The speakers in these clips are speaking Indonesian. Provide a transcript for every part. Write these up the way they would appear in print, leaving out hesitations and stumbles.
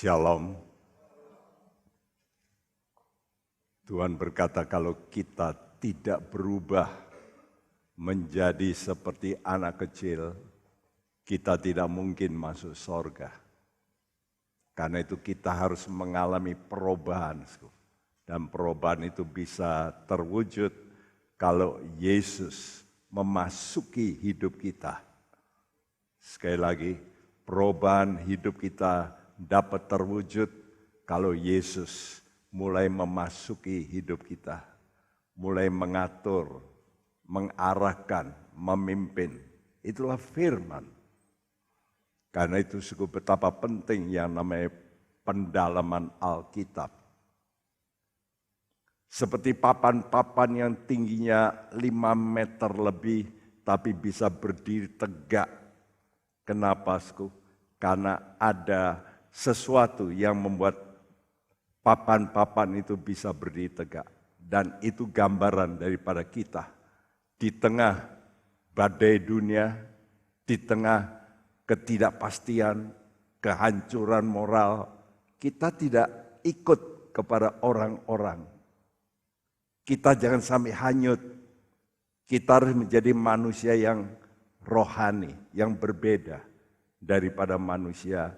Shalom. Tuhan berkata kalau kita tidak berubah menjadi seperti anak kecil, kita tidak mungkin masuk sorga. Karena itu kita harus mengalami perubahan. Dan perubahan itu bisa terwujud kalau Yesus memasuki hidup kita. Sekali lagi, perubahan hidup kita dapat terwujud kalau Yesus mulai memasuki hidup kita, mulai mengatur, mengarahkan, memimpin. Itulah firman. Karena itu sungguh betapa penting yang namanya pendalaman Alkitab. Seperti papan-papan yang tingginya 5 meter lebih, tapi bisa berdiri tegak. Kenapa, Sku? Karena ada sesuatu yang membuat papan-papan itu bisa berdiri tegak. Dan itu gambaran daripada kita. Di tengah badai dunia, di tengah ketidakpastian, kehancuran moral, kita tidak ikut kepada orang-orang. Kita jangan sampai hanyut. Kita harus menjadi manusia yang rohani, yang berbeda daripada manusia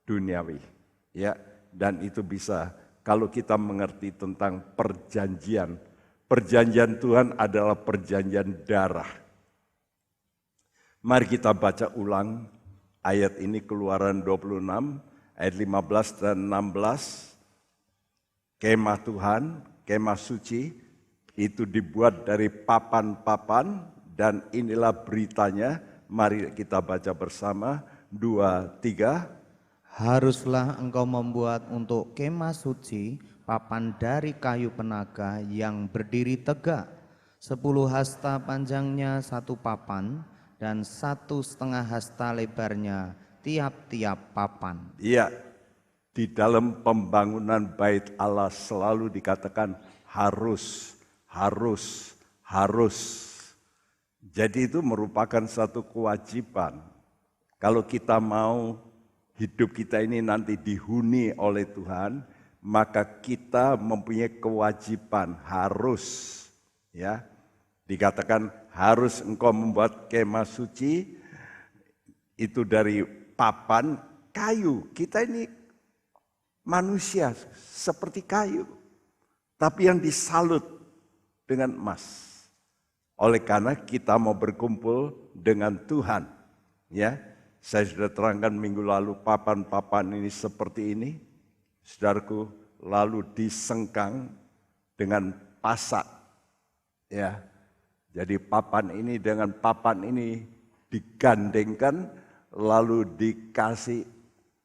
duniawi, ya. Dan itu bisa kalau kita mengerti tentang perjanjian. Perjanjian Tuhan adalah perjanjian darah. Mari kita baca ulang ayat ini, Keluaran 26 ayat 15 dan 16. Kemah Tuhan, kemah suci itu dibuat dari papan-papan dan inilah beritanya. Mari kita baca bersama. 2, 3. Haruslah engkau membuat untuk kemah suci papan dari kayu penaga yang berdiri tegak, 10 hasta panjangnya satu papan dan 1,5 hasta lebarnya tiap-tiap papan. Iya, di dalam pembangunan bait Allah selalu dikatakan harus. Jadi itu merupakan satu kewajiban. Kalau kita mau hidup kita ini nanti dihuni oleh Tuhan, maka kita mempunyai kewajiban harus, ya. Dikatakan harus engkau membuat kemah suci itu dari papan kayu. Kita ini manusia seperti kayu, tapi yang disalut dengan emas. Oleh karena kita mau berkumpul dengan Tuhan, ya. Saya sudah terangkan minggu lalu papan-papan ini seperti ini, saudaraku, lalu disengkang dengan pasak, ya. Jadi papan ini dengan papan ini digandengkan, lalu dikasih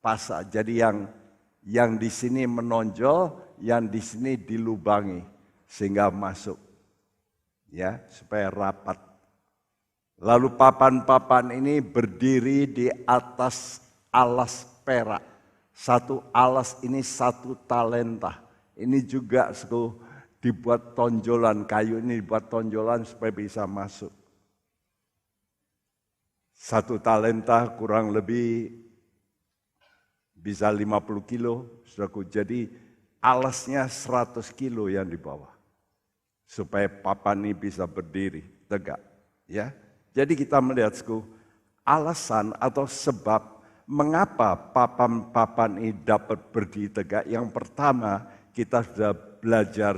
pasak. Jadi yang di sini menonjol, yang di sini dilubangi sehingga masuk, ya, supaya rapat. Lalu papan-papan ini berdiri di atas alas perak. Satu alas ini 1 talenta. Ini juga dibuat tonjolan, kayu ini dibuat tonjolan supaya bisa masuk. 1 talenta kurang lebih bisa 50 kilo. Saudaraku, jadi alasnya 100 kilo yang di bawah. Supaya papan ini bisa berdiri tegak, ya. Jadi kita melihat, alasan atau sebab mengapa papan-papan ini dapat berdiri tegak. Yang pertama, kita sudah belajar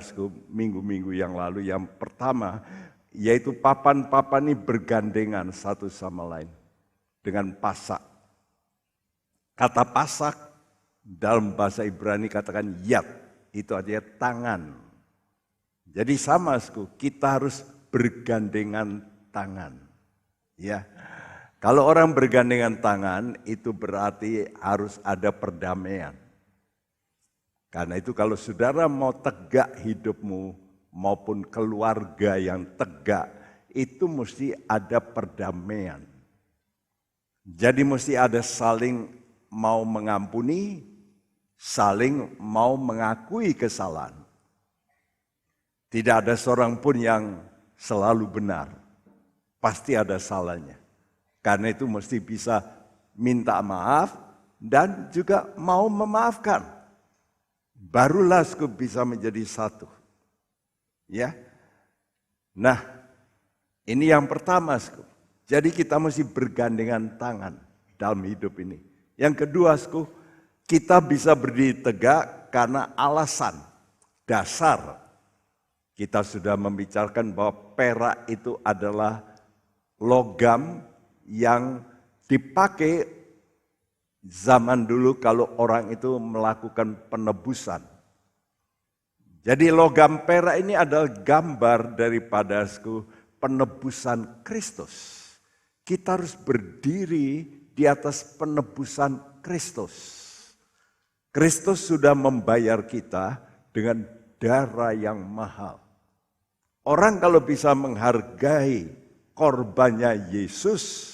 minggu-minggu yang lalu. Yang pertama, yaitu papan-papan ini bergandengan satu sama lain dengan pasak. Kata pasak dalam bahasa Ibrani katakan yad, itu artinya tangan. Jadi sama, kita harus bergandengan tangan. Ya, kalau orang bergandengan tangan itu berarti harus ada perdamaian. Karena itu kalau saudara mau tegak hidupmu maupun keluarga yang tegak, itu mesti ada perdamaian. Jadi mesti ada saling mau mengampuni, saling mau mengakui kesalahan. Tidak ada seorang pun yang selalu benar. Pasti ada salahnya. Karena itu mesti bisa minta maaf, dan juga mau memaafkan. Barulah bisa menjadi satu. Ya. Nah, ini yang pertama. Jadi kita mesti bergandengan tangan dalam hidup ini. Yang kedua, kita bisa berdiri tegak karena alasan dasar. Kita sudah membicarakan bahwa perak itu adalah logam yang dipakai zaman dulu kalau orang itu melakukan penebusan. Jadi logam perak ini adalah gambar daripada penebusan Kristus. Kita harus berdiri di atas penebusan Kristus. Kristus sudah membayar kita dengan darah yang mahal. Orang kalau bisa menghargai korbannya Yesus,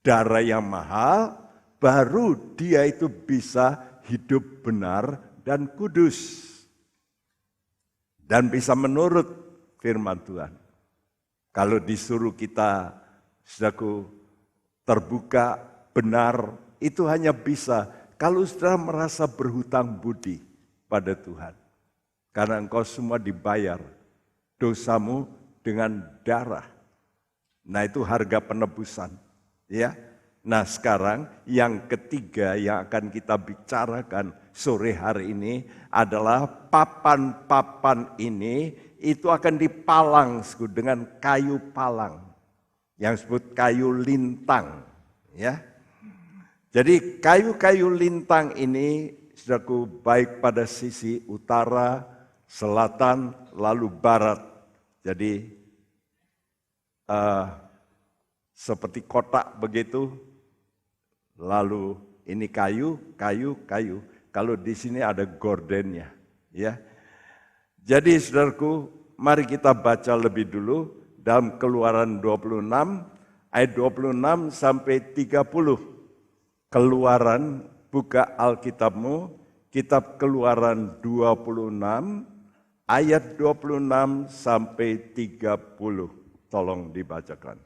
darah yang mahal, baru dia itu bisa hidup benar dan kudus. Dan bisa menurut firman Tuhan. Kalau disuruh kita, saudaraku, terbuka, benar, itu hanya bisa kalau saudara merasa berhutang budi pada Tuhan. Karena engkau semua dibayar dosamu dengan darah. Nah itu harga penebusan. Ya. Nah sekarang yang ketiga yang akan kita bicarakan sore hari ini adalah papan-papan ini itu akan dipalang dengan kayu palang. Yang disebut kayu lintang. Ya. Jadi kayu-kayu lintang ini saudaraku baik pada sisi utara, selatan, lalu barat. Jadi seperti kotak begitu, lalu ini kayu. Kalau di sini ada gordennya, ya. Jadi saudaraku, mari kita baca lebih dulu dalam Keluaran 26 ayat 26 sampai 30. Keluaran, buka Alkitabmu, kitab Keluaran 26 ayat 26 sampai 30. Tolong dibacakan.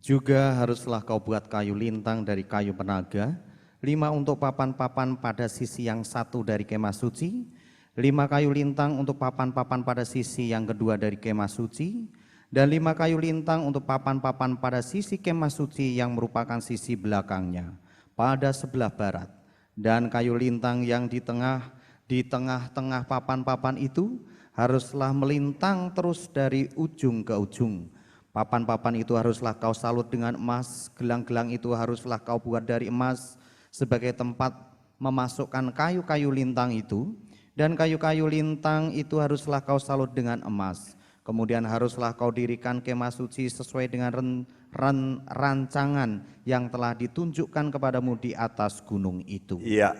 Juga haruslah kau buat kayu lintang dari kayu penaga, 5 untuk papan-papan pada sisi yang satu dari kemah suci, 5 kayu lintang untuk papan-papan pada sisi yang kedua dari kemah suci, dan 5 kayu lintang untuk papan-papan pada sisi kemah suci yang merupakan sisi belakangnya, pada sebelah barat. Dan kayu lintang yang di tengah-tengah papan-papan itu haruslah melintang terus dari ujung ke ujung. Papan-papan itu haruslah kau salut dengan emas, gelang-gelang itu haruslah kau buat dari emas sebagai tempat memasukkan kayu-kayu lintang itu, dan kayu-kayu lintang itu haruslah kau salut dengan emas. Kemudian haruslah kau dirikan kemah suci sesuai dengan rancangan yang telah ditunjukkan kepadamu di atas gunung itu. Iya,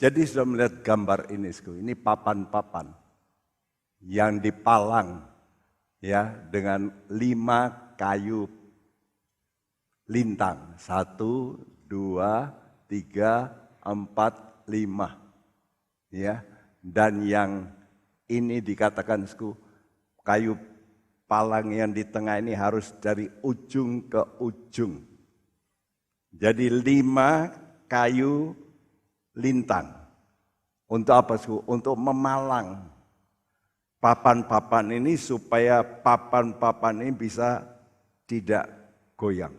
jadi sudah melihat gambar ini papan-papan yang dipalang ya dengan 5 kayu lintang, 1, 2, 3, 4, 5, ya. Dan yang ini dikatakan kayu palang yang di tengah ini harus dari ujung ke ujung. Jadi 5 kayu lintang. Untuk apa? Untuk memalang papan-papan ini supaya papan-papan ini bisa tidak goyang.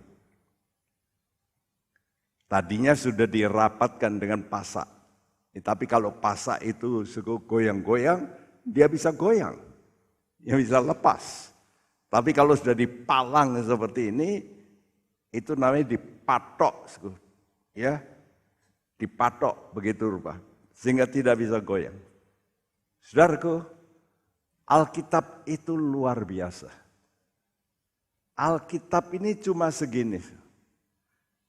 Tadinya sudah dirapatkan dengan pasak. Tapi kalau pasak itu goyang-goyang, dia bisa goyang. Dia bisa lepas. Tapi kalau sudah dipalang seperti ini, itu namanya dipatok. Ya, dipatok begitu rupa. Sehingga tidak bisa goyang. Saudaraku, Alkitab itu luar biasa. Alkitab ini cuma segini.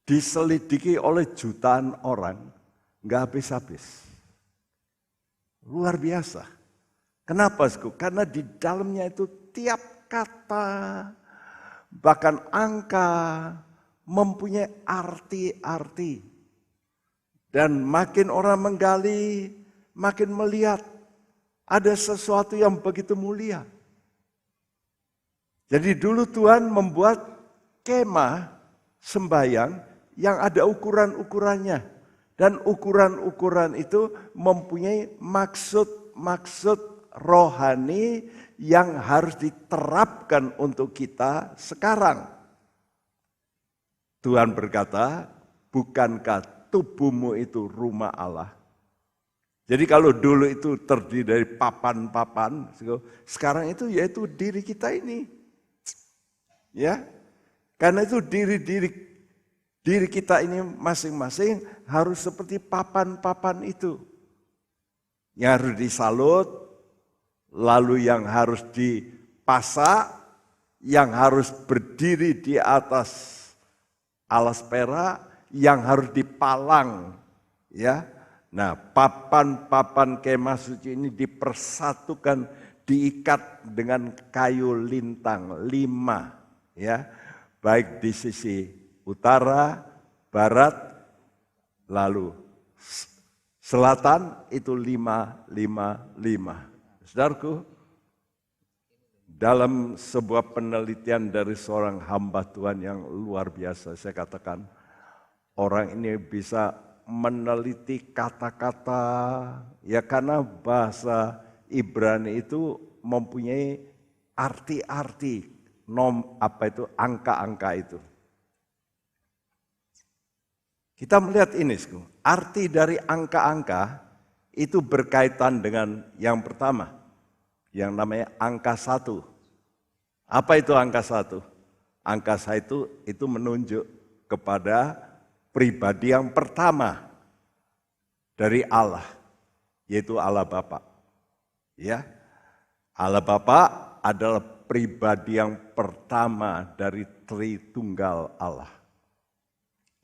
Diselidiki oleh jutaan orang, nggak habis-habis. Luar biasa. Kenapa? Karena di dalamnya itu tiap kata, bahkan angka, mempunyai arti-arti. Dan makin orang menggali, makin melihat ada sesuatu yang begitu mulia. Jadi dulu Tuhan membuat kemah sembahyang yang ada ukuran-ukurannya. Dan ukuran-ukuran itu mempunyai maksud-maksud rohani yang harus diterapkan untuk kita sekarang. Tuhan berkata, bukankah tubuhmu itu rumah Allah? Jadi kalau dulu itu terdiri dari papan-papan, sekarang itu yaitu diri kita ini. Ya, karena itu diri kita ini masing-masing harus seperti papan-papan itu. Yang harus disalut, lalu yang harus dipasak, yang harus berdiri di atas alas perak, yang harus dipalang. Ya, nah papan-papan kemah suci ini dipersatukan, diikat dengan kayu lintang 5. Ya, baik di sisi utara, barat, lalu selatan itu 5, 5, 5. Saudaraku, dalam sebuah penelitian dari seorang hamba Tuhan yang luar biasa, saya katakan orang ini bisa meneliti kata-kata, ya karena bahasa Ibrani itu mempunyai arti-arti, angka-angka itu. Kita melihat ini, arti dari angka-angka itu berkaitan dengan yang pertama, yang namanya angka 1. Apa itu angka 1? Angka 1 itu menunjuk kepada pribadi yang pertama dari Allah, yaitu Allah Bapa. Ya, Allah Bapa adalah pribadi yang pertama dari Tritunggal Allah.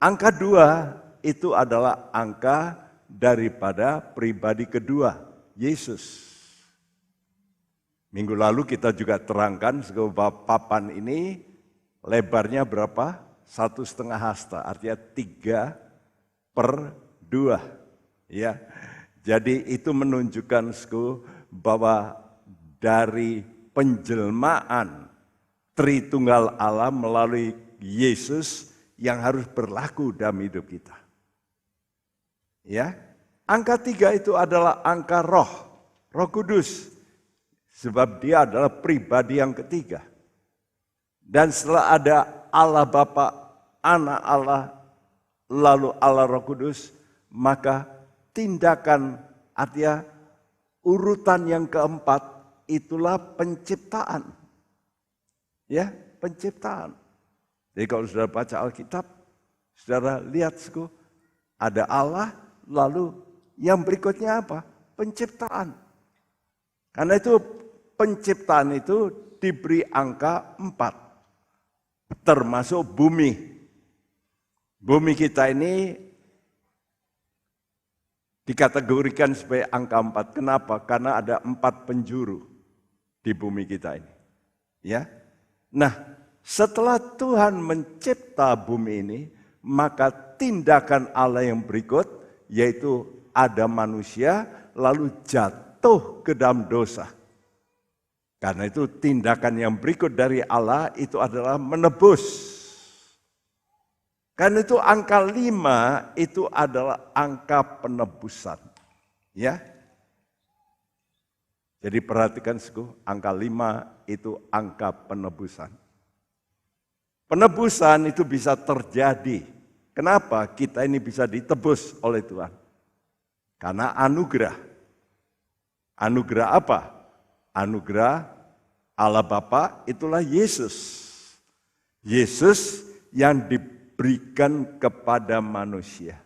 Angka 2 itu adalah angka daripada pribadi kedua, Yesus. Minggu lalu kita juga terangkan bahwa papan ini lebarnya berapa? 1,5 hasta, artinya 3/2. Ya, jadi itu menunjukkan bahwa dari penjelmaan Tritunggal Allah melalui Yesus yang harus berlaku dalam hidup kita. Ya, angka 3 itu adalah angka Roh Kudus, sebab dia adalah pribadi yang ketiga. Dan setelah ada Allah Bapa, Anak Allah, lalu Allah Roh Kudus, maka tindakan, artinya urutan yang keempat itulah penciptaan. Ya, penciptaan. Jadi kalau saudara baca Alkitab, saudara lihat ada Allah, lalu yang berikutnya apa? Penciptaan. Karena itu penciptaan itu diberi angka 4, termasuk bumi. Bumi kita ini dikategorikan sebagai angka 4. Kenapa? Karena ada 4 penjuru di bumi kita ini. Ya. Nah, setelah Tuhan mencipta bumi ini, maka tindakan Allah yang berikut, yaitu ada manusia lalu jatuh ke dalam dosa. Karena itu tindakan yang berikut dari Allah itu adalah menebus. Karena itu angka 5 itu adalah angka penebusan. Ya. Jadi perhatikan angka 5 itu angka penebusan. Penebusan itu bisa terjadi. Kenapa kita ini bisa ditebus oleh Tuhan? Karena anugerah. Anugerah apa? Anugerah Allah Bapa itulah Yesus. Yesus yang diberikan kepada manusia.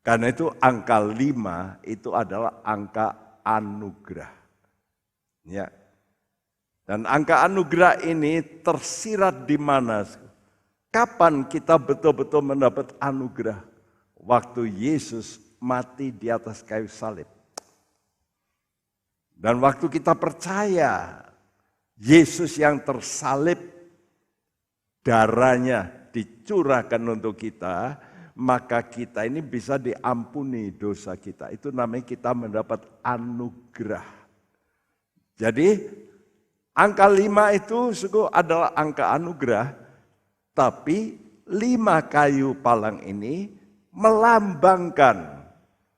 Karena itu angka 5 itu adalah angka anugerah. Ya. Dan angka anugerah ini tersirat di mana? Kapan kita betul-betul mendapat anugerah? Waktu Yesus mati di atas kayu salib. Dan waktu kita percaya Yesus yang tersalib, darahnya dicurahkan untuk kita, maka kita ini bisa diampuni dosa kita. Itu namanya kita mendapat anugerah. Jadi angka 5 itu adalah angka anugerah, tapi 5 kayu palang ini melambangkan,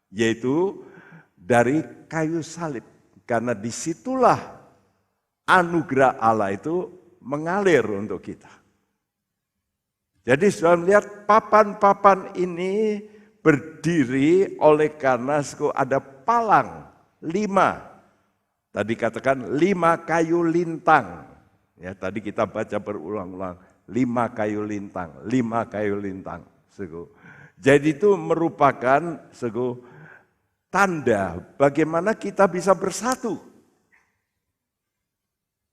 yaitu dari kayu salib. Karena disitulah anugerah Allah itu mengalir untuk kita. Jadi sudah melihat papan-papan ini berdiri oleh karena ada palang 5. Tadi katakan 5 kayu lintang. Ya, tadi kita baca berulang-ulang 5 kayu lintang, 5 kayu lintang. Jadi itu merupakan tanda bagaimana kita bisa bersatu.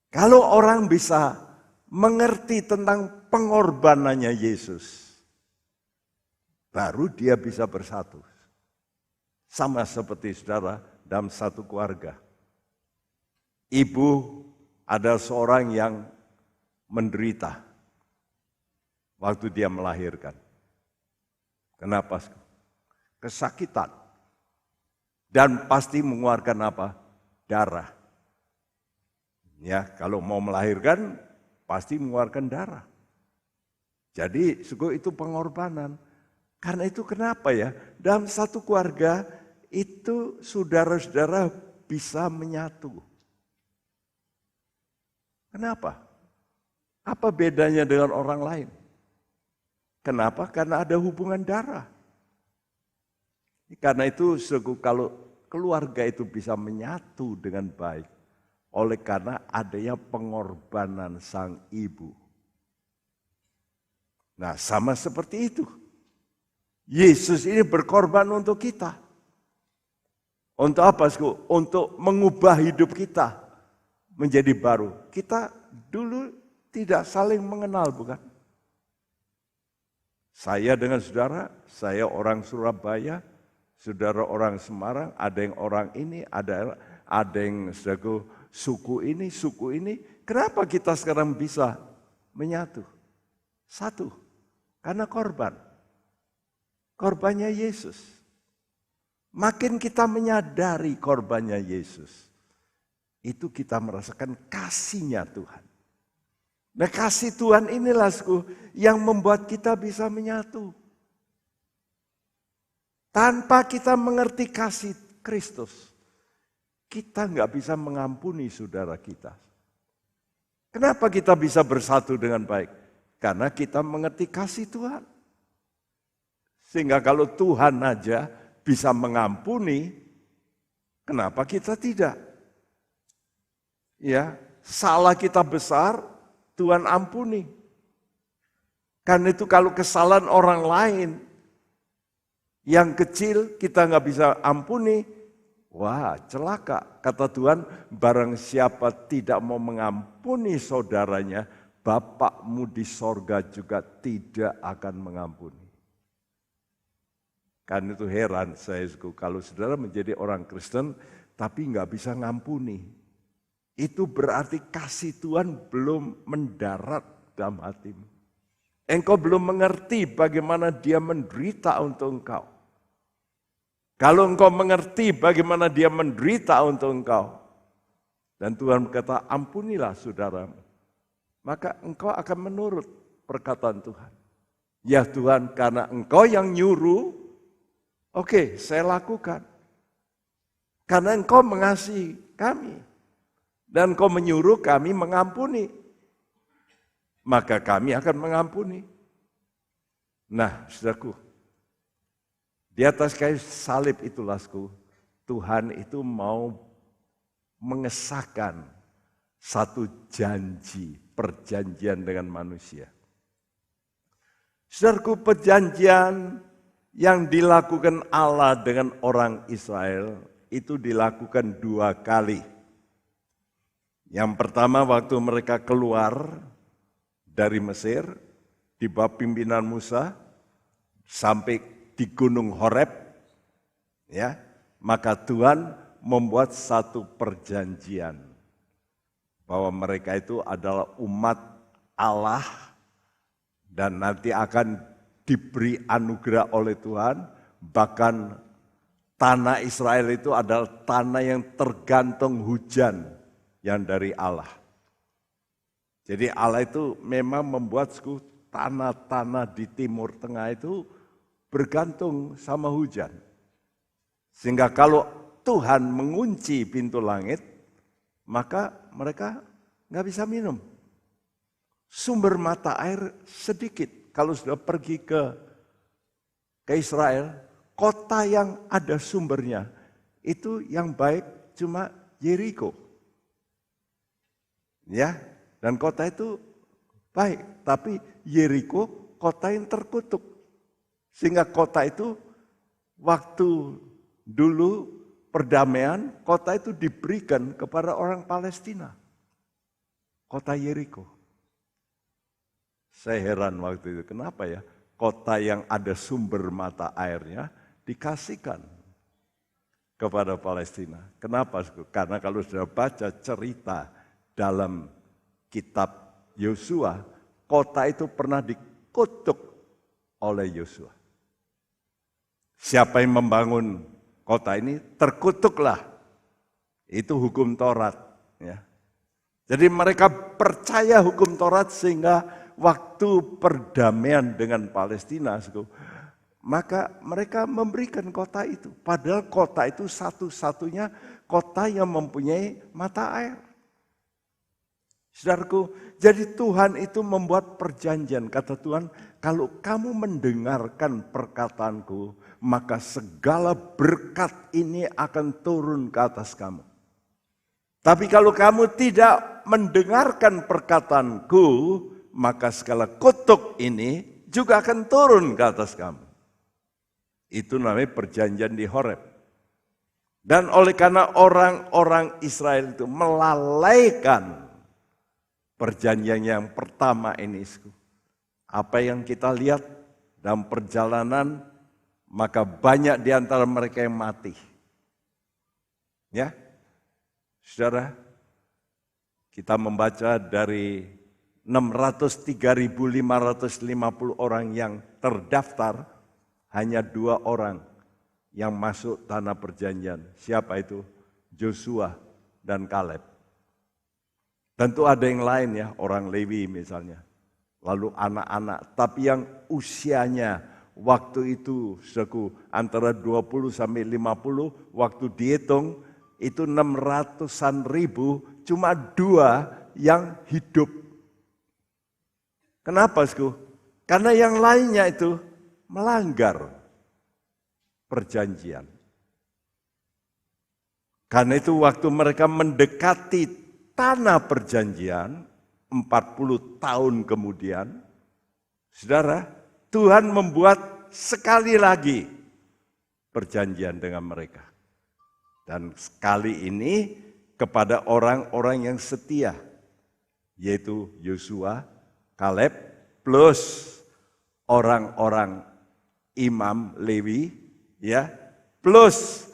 Kalau orang bisa mengerti tentang pengorbanannya Yesus, baru dia bisa bersatu. Sama seperti saudara dalam satu keluarga. Ibu adalah seorang yang menderita waktu dia melahirkan. Kenapa? Kesakitan. Dan pasti mengeluarkan apa? Darah. Ya, kalau mau melahirkan pasti mengeluarkan darah. Jadi itu pengorbanan. Karena itu kenapa ya? Dalam satu keluarga itu saudara-saudara bisa menyatu. Kenapa? Apa bedanya dengan orang lain? Kenapa? Karena ada hubungan darah. Karena itu kalau keluarga itu bisa menyatu dengan baik, oleh karena adanya pengorbanan sang ibu. Nah, sama seperti itu. Yesus ini berkorban untuk kita. Untuk apa? Untuk mengubah hidup kita menjadi baru. Kita dulu tidak saling mengenal, bukan? Saya dengan saudara, saya orang Surabaya, saudara orang Semarang, ada yang orang ini, ada yang suku ini. Kenapa kita sekarang bisa menyatu? Satu, karena korban. Korbannya Yesus. Makin kita menyadari korbannya Yesus, itu kita merasakan kasihnya Tuhan. Nah, kasih Tuhan inilah yang membuat kita bisa menyatu. Tanpa kita mengerti kasih Kristus, kita nggak bisa mengampuni saudara kita. Kenapa kita bisa bersatu dengan baik? Karena kita mengerti kasih Tuhan. Sehingga kalau Tuhan aja bisa mengampuni, kenapa kita tidak? Ya, salah kita besar, Tuhan ampuni. Karena itu kalau kesalahan orang lain yang kecil kita nggak bisa ampuni, wah celaka. Kata Tuhan, barang siapa tidak mau mengampuni saudaranya, Bapakmu di sorga juga tidak akan mengampuni. Kan itu heran saya, kalau saudara menjadi orang Kristen tapi nggak bisa ngampuni. Itu berarti kasih Tuhan belum mendarat dalam hatimu. Engkau belum mengerti bagaimana dia menderita untuk engkau. Kalau engkau mengerti bagaimana dia menderita untuk engkau, dan Tuhan berkata, ampunilah saudaramu, maka engkau akan menurut perkataan Tuhan. Ya Tuhan, karena engkau yang nyuruh, oke, saya lakukan. Karena engkau mengasihi kami, dan engkau menyuruh kami mengampuni, maka kami akan mengampuni. Nah, saudaraku, di atas kayu salib itulah Tuhan itu mau mengesahkan satu janji, perjanjian dengan manusia. Saudaraku, perjanjian yang dilakukan Allah dengan orang Israel itu dilakukan 2 kali. Yang pertama waktu mereka keluar dari Mesir di bawah pimpinan Musa sampai di Gunung Horeb, ya, maka Tuhan membuat satu perjanjian bahwa mereka itu adalah umat Allah dan nanti akan diberi anugerah oleh Tuhan. Bahkan tanah Israel itu adalah tanah yang tergantung hujan yang dari Allah. Jadi Allah itu memang membuat tanah-tanah di Timur Tengah itu bergantung sama hujan. Sehingga kalau Tuhan mengunci pintu langit, maka mereka nggak bisa minum. Sumber mata air sedikit. Kalau sudah pergi ke Israel, kota yang ada sumbernya, itu yang baik cuma Yeriko. Ya, dan kota itu baik, tapi Yeriko kota yang terkutuk. Sehingga kota itu waktu dulu perdamaian, kota itu diberikan kepada orang Palestina. Kota Yeriko. Saya heran waktu itu, kenapa ya kota yang ada sumber mata airnya dikasihkan kepada Palestina. Kenapa? Karena kalau sudah baca cerita dalam kitab Yosua, kota itu pernah dikutuk oleh Yosua. Siapa yang membangun kota ini terkutuklah. Itu hukum Taurat. Ya. Jadi mereka percaya hukum Taurat sehingga waktu perdamaian dengan Palestina, maka mereka memberikan kota itu. Padahal kota itu satu-satunya kota yang mempunyai mata air. Saudaraku, jadi Tuhan itu membuat perjanjian. Kata Tuhan, kalau kamu mendengarkan perkataanku, maka segala berkat ini akan turun ke atas kamu. Tapi kalau kamu tidak mendengarkan perkataanku, maka segala kutuk ini juga akan turun ke atas kamu. Itu namanya perjanjian di Horeb. Dan oleh karena orang-orang Israel itu melalaikan perjanjian yang pertama ini, apa yang kita lihat dalam perjalanan, maka banyak di antara mereka yang mati. Ya, saudara, kita membaca dari 603.550 orang yang terdaftar, hanya 2 orang yang masuk tanah perjanjian. Siapa itu? Joshua dan Kaleb. Tentu ada yang lain ya, orang Lewi misalnya. Lalu anak-anak, tapi yang usianya waktu itu antara 20 sampai 50, waktu dihitung itu 600-an ribu, cuma 2 yang hidup. Kenapa, Karena yang lainnya itu melanggar perjanjian. Karena itu waktu mereka mendekati tanah perjanjian, 40 tahun kemudian, saudara, Tuhan membuat sekali lagi perjanjian dengan mereka. Dan sekali ini kepada orang-orang yang setia, yaitu Yosua, Kaleb, plus orang-orang imam Lewi, ya, plus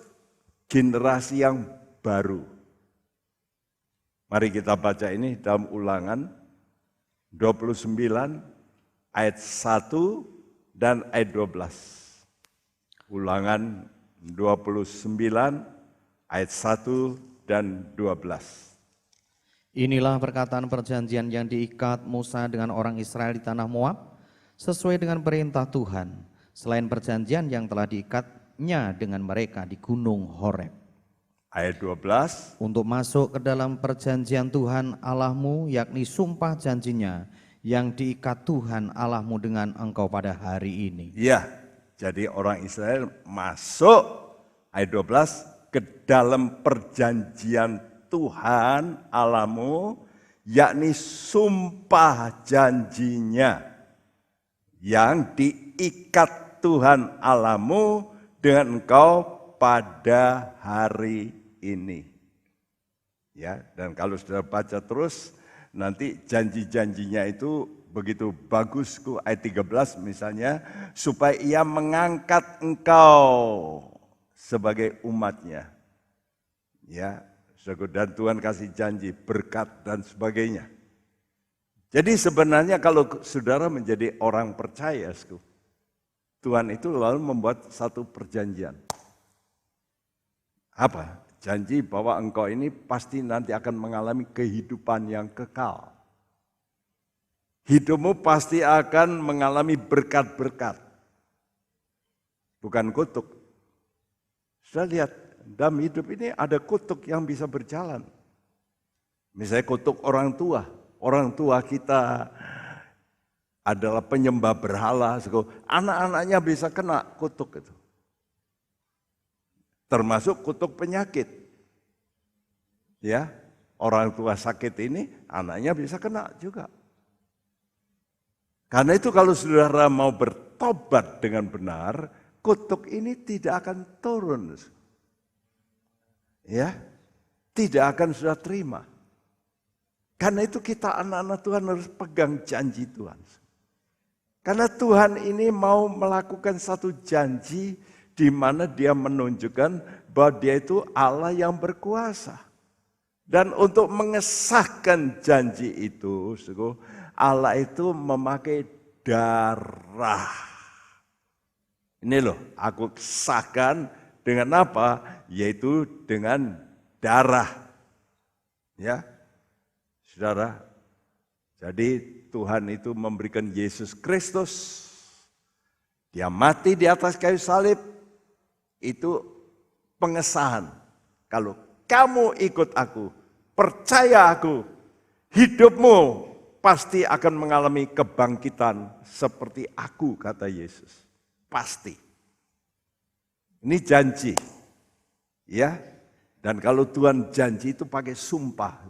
generasi yang baru. Mari kita baca ini dalam Ulangan 29 ayat 1 dan ayat 12. Ulangan 29 ayat 1 dan 12. Inilah perkataan perjanjian yang diikat Musa dengan orang Israel di tanah Moab, sesuai dengan perintah Tuhan, selain perjanjian yang telah diikatnya dengan mereka di gunung Horeb. Ayat 12. Untuk masuk ke dalam perjanjian Tuhan Allahmu, yakni sumpah janjinya yang diikat Tuhan Allahmu dengan engkau pada hari ini. Ya, jadi orang Israel masuk, ayat 12, ke dalam perjanjian Tuhan Allahmu, yakni sumpah janjinya yang diikat Tuhan Allahmu dengan engkau pada hari ini. Ya, dan kalau sudah baca terus, nanti janji-janjinya itu begitu bagus, ayat 13 misalnya, supaya ia mengangkat engkau sebagai umatnya. Ya, dan Tuhan kasih janji, berkat dan sebagainya. Jadi sebenarnya kalau saudara menjadi orang percaya, Tuhan itu lalu membuat satu perjanjian. Apa? Janji bahwa engkau ini pasti nanti akan mengalami kehidupan yang kekal. Hidupmu pasti akan mengalami berkat-berkat, bukan kutuk. Sudah lihat, dalam hidup ini ada kutuk yang bisa berjalan. Misalnya kutuk orang tua kita adalah penyembah berhala, anak-anaknya bisa kena kutuk itu. Termasuk kutuk penyakit. Ya, orang tua sakit ini, anaknya bisa kena juga. Karena itu kalau saudara mau bertobat dengan benar, kutuk ini tidak akan turun. Ya, tidak akan saudara terima. Karena itu kita anak-anak Tuhan harus pegang janji Tuhan. Karena Tuhan ini mau melakukan satu janji di mana Dia menunjukkan bahwa Dia itu Allah yang berkuasa. Dan untuk mengesahkan janji itu, Allah itu memakai darah. Ini loh, aku sahkan dengan apa? Yaitu dengan darah. Ya, saudara. Jadi Tuhan itu memberikan Yesus Kristus. Dia mati di atas kayu salib. Itu pengesahan. Kalau kamu ikut aku, percaya aku, hidupmu pasti akan mengalami kebangkitan seperti aku, kata Yesus. Pasti. Ini janji. Ya. Dan kalau Tuhan janji itu pakai sumpah.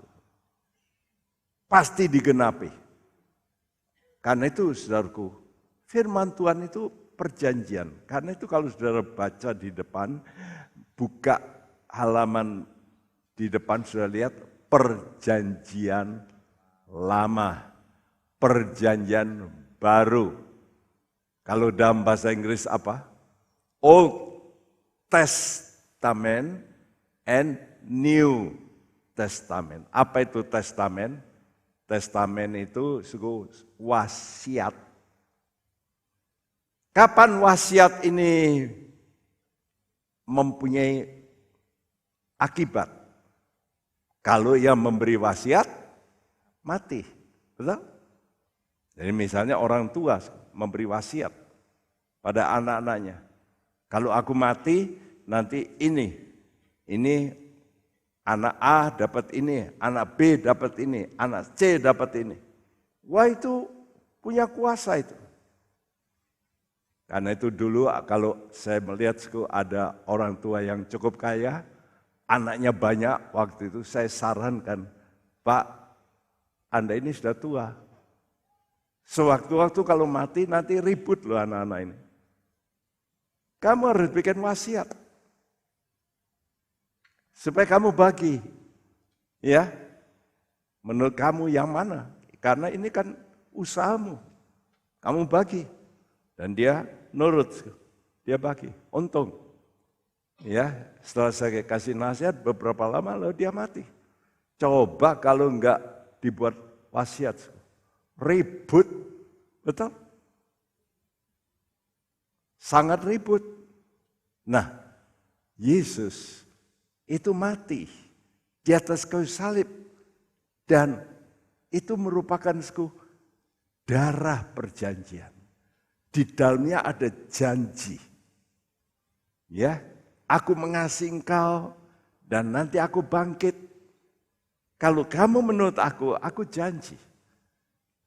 Pasti digenapi. Karena itu saudaraku, firman Tuhan itu perjanjian. Karena itu kalau saudara baca di depan, buka halaman di depan sudah lihat perjanjian lama, perjanjian baru. Kalau dalam bahasa Inggris apa? Old Testament and New Testament. Apa itu testament? Testament itu wasiat. Kapan wasiat ini mempunyai akibat? Kalau yang memberi wasiat mati, betul? Jadi misalnya orang tua memberi wasiat pada anak-anaknya. Kalau aku mati, nanti ini anak A dapat ini, anak B dapat ini, anak C dapat ini. Wah, itu punya kuasa itu. Karena itu dulu kalau saya melihat ada orang tua yang cukup kaya, anaknya banyak, waktu itu saya sarankan, Pak, Anda ini sudah tua. Sewaktu-waktu kalau mati nanti ribut loh anak-anak ini. Kamu harus bikin wasiat. Supaya kamu bagi. Ya. Menurut kamu yang mana? Karena ini kan usahamu. Kamu bagi. Dan dia nurut, dia bagi, untung. Ya, setelah saya kasih nasihat beberapa lama lalu dia mati. Coba kalau enggak dibuat wasiat, ribut, betul? Sangat ribut. Nah, Yesus itu mati di atas kayu salib dan itu merupakan darah perjanjian. Di dalamnya ada janji. Ya, aku mengasihi engkau dan nanti aku bangkit. Kalau kamu menurut aku janji.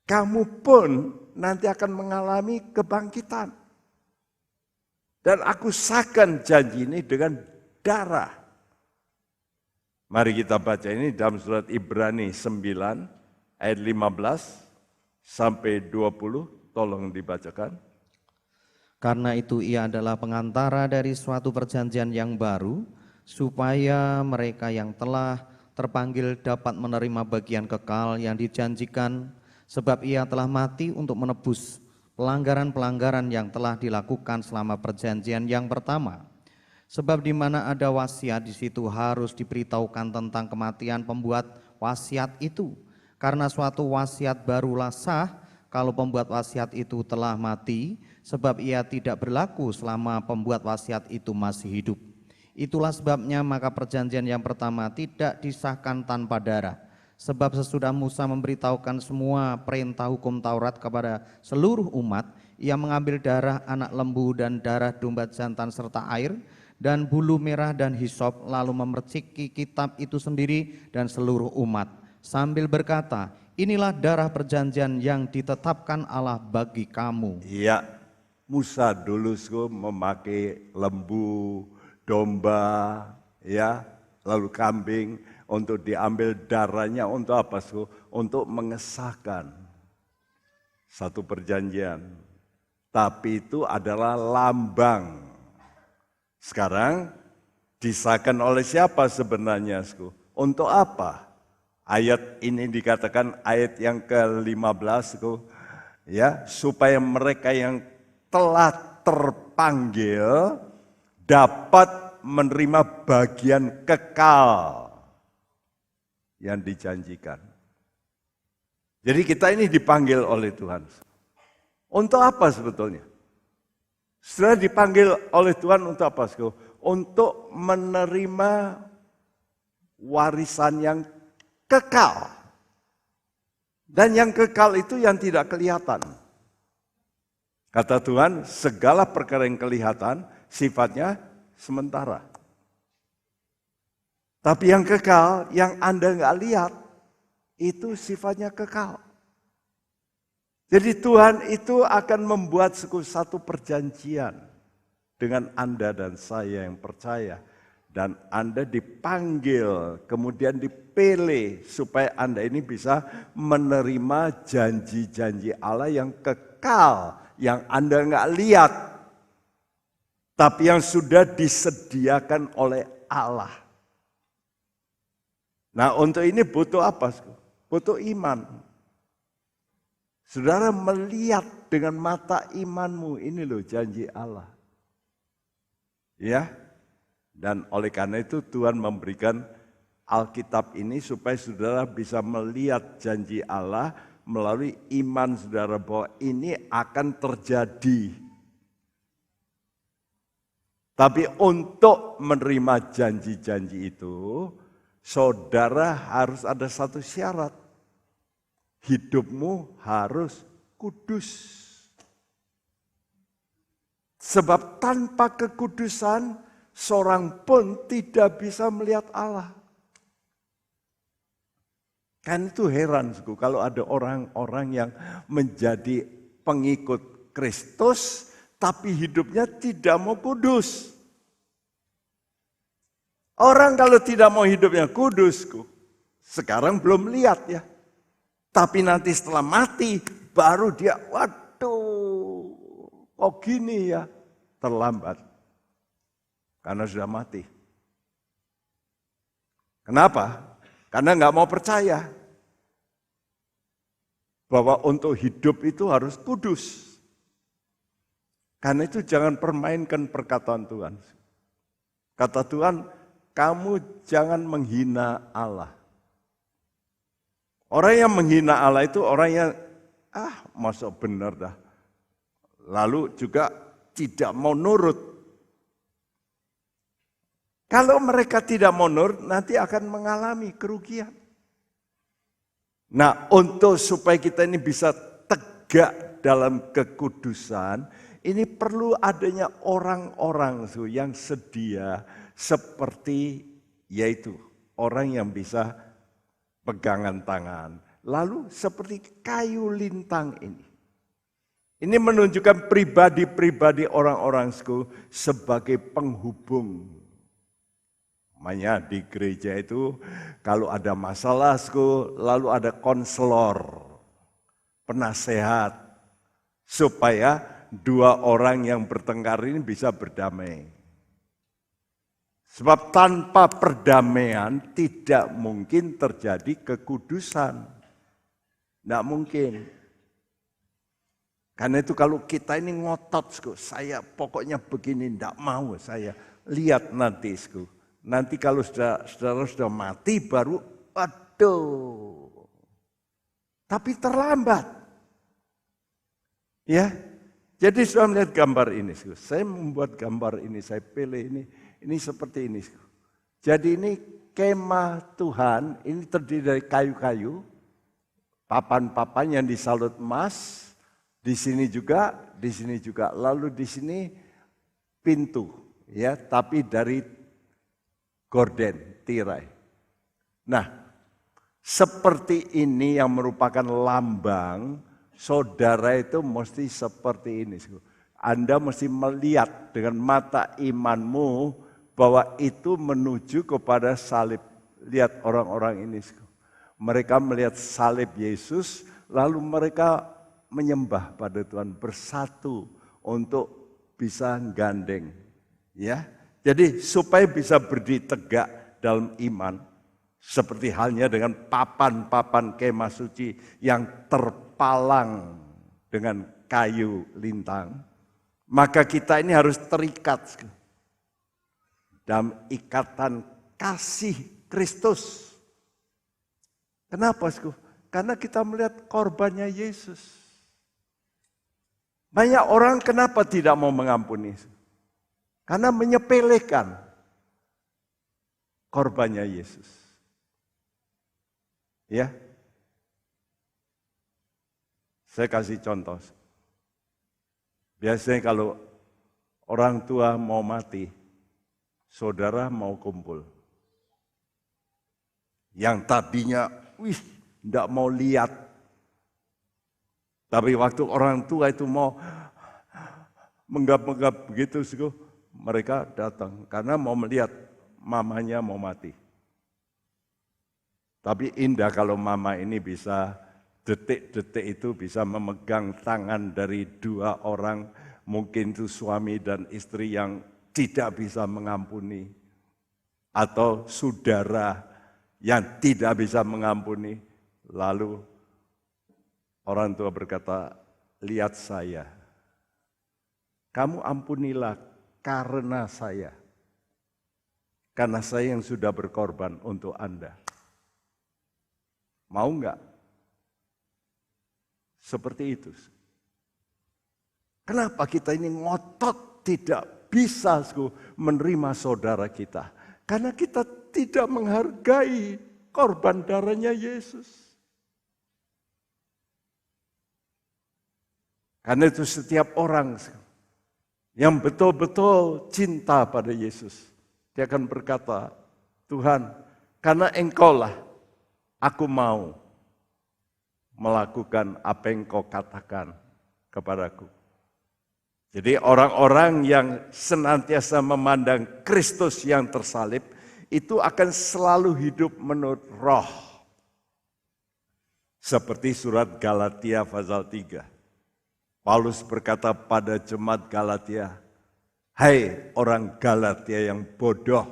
Kamu pun nanti akan mengalami kebangkitan. Dan aku sahkan janji ini dengan darah. Mari kita baca ini dalam surat Ibrani 9 ayat 15 sampai 20. Tolong dibacakan. Karena itu ia adalah pengantara dari suatu perjanjian yang baru, supaya mereka yang telah terpanggil dapat menerima bagian kekal yang dijanjikan, sebab ia telah mati untuk menebus pelanggaran-pelanggaran yang telah dilakukan selama perjanjian yang pertama. Sebab di mana ada wasiat, di situ harus diberitahukan tentang kematian pembuat wasiat itu. Karena suatu wasiat barulah sah kalau pembuat wasiat itu telah mati, sebab ia tidak berlaku selama pembuat wasiat itu masih hidup. Itulah sebabnya maka perjanjian yang pertama tidak disahkan tanpa darah, Sebab sesudah Musa memberitahukan semua perintah hukum Taurat kepada seluruh umat, ia mengambil darah anak lembu dan darah domba jantan serta air dan bulu merah dan hisop, lalu memerciki kitab itu sendiri dan seluruh umat, sambil berkata, inilah darah perjanjian yang ditetapkan Allah bagi kamu. Iya, Musa dulu memakai lembu, domba, ya, lalu kambing untuk diambil darahnya untuk apa? Untuk mengesahkan satu perjanjian. Tapi itu adalah lambang. Sekarang disahkan oleh siapa sebenarnya? Untuk apa? Ayat ini dikatakan ayat yang ke-15, ya, supaya mereka yang telah terpanggil dapat menerima bagian kekal yang dijanjikan. Jadi kita ini dipanggil oleh Tuhan. Untuk apa sebetulnya? Setelah dipanggil oleh Tuhan untuk apa? Untuk menerima warisan yang kekal. Dan yang kekal itu yang tidak kelihatan. Kata Tuhan, segala perkara yang kelihatan sifatnya sementara. Tapi yang kekal, yang Anda nggak lihat, itu sifatnya kekal. Jadi Tuhan itu akan membuat satu perjanjian dengan Anda dan saya yang percaya. Dan Anda dipanggil, kemudian dipilih supaya Anda ini bisa menerima janji-janji Allah yang kekal, yang Anda nggak lihat, tapi yang sudah disediakan oleh Allah. Nah, untuk ini butuh apa? Butuh iman. Saudara melihat dengan mata imanmu, ini loh janji Allah. Ya. Dan oleh karena itu Tuhan memberikan Alkitab ini supaya saudara bisa melihat janji Allah melalui iman saudara bahwa ini akan terjadi. Tapi untuk menerima janji-janji itu, saudara harus ada satu syarat. Hidupmu harus kudus. Sebab tanpa kekudusan, seorang pun tidak bisa melihat Allah. Kan itu heran, kalau ada orang-orang yang menjadi pengikut Kristus, tapi hidupnya tidak mau kudus. Orang kalau tidak mau hidupnya kudus, sekarang belum lihat ya. Tapi nanti setelah mati, baru dia, waduh, kok gini ya, terlambat. Karena sudah mati. Kenapa? Karena nggak mau percaya bahwa untuk hidup itu harus kudus. Karena itu jangan permainkan perkataan Tuhan. Kata Tuhan, kamu jangan menghina Allah. Orang yang menghina Allah itu orang yang, masa benar dah. Lalu juga tidak mau nurut. Kalau mereka tidak mau nurut, nanti akan mengalami kerugian. Nah, untuk supaya kita ini bisa tegak dalam kekudusan, ini perlu adanya orang-orang yang sedia seperti yaitu orang yang bisa pegangan tangan. Lalu seperti kayu lintang ini. Ini menunjukkan pribadi-pribadi orang-orang sebagai penghubung. Makanya di gereja itu kalau ada masalah lalu ada konselor, penasehat, supaya dua orang yang bertengkar ini bisa berdamai. Sebab tanpa perdamaian tidak mungkin terjadi kekudusan. Tidak mungkin. Karena itu kalau kita ini ngotot, saya pokoknya begini, tidak mau saya. Lihat nanti, nanti kalau saudara sudah mati baru, aduh. Tapi terlambat. Ya, jadi sudah melihat gambar ini. Saya membuat gambar ini, saya pilih ini seperti ini. Jadi ini kemah Tuhan ini terdiri dari kayu-kayu, papan-papan yang disalut emas, di sini juga, lalu di sini pintu, ya, tapi dari gorden, tirai. Nah, seperti ini yang merupakan lambang, saudara itu mesti seperti ini. Anda mesti melihat dengan mata imanmu bahwa itu menuju kepada salib. Lihat orang-orang ini. Mereka melihat salib Yesus, lalu mereka menyembah pada Tuhan, bersatu untuk bisa gandeng. Ya, jadi supaya bisa berdiri tegak dalam iman, seperti halnya dengan papan-papan kemah suci yang terpalang dengan kayu lintang, maka kita ini harus terikat dalam ikatan kasih Kristus. Kenapa? Karena kita melihat korbannya Yesus. Banyak orang kenapa tidak mau mengampuni? Karena menyepelekan korbannya Yesus. Ya, saya kasih contoh. Biasanya kalau orang tua mau mati, saudara mau kumpul. Yang tadinya, tidak mau lihat. Tapi waktu orang tua itu mau menggap-menggap begitu, mereka datang. Karena mau melihat mamanya mau mati. Tapi indah kalau mama ini bisa detik-detik itu bisa memegang tangan dari dua orang, mungkin itu suami dan istri yang tidak bisa mengampuni, atau saudara yang tidak bisa mengampuni. Lalu orang tua berkata, lihat saya, kamu ampunilah karena saya yang sudah berkorban untuk Anda. Mau enggak? Seperti itu. Kenapa kita ini ngotot tidak bisa menerima saudara kita? Karena kita tidak menghargai korban darahnya Yesus. Karena itu setiap orang yang betul-betul cinta pada Yesus, dia akan berkata, Tuhan, karena Engkaulah aku mau melakukan apa yang Kau katakan kepadaku. Jadi orang-orang yang senantiasa memandang Kristus yang tersalib, itu akan selalu hidup menurut roh. Seperti surat Galatia pasal 3. Paulus berkata pada jemaat Galatia, hai orang Galatia yang bodoh,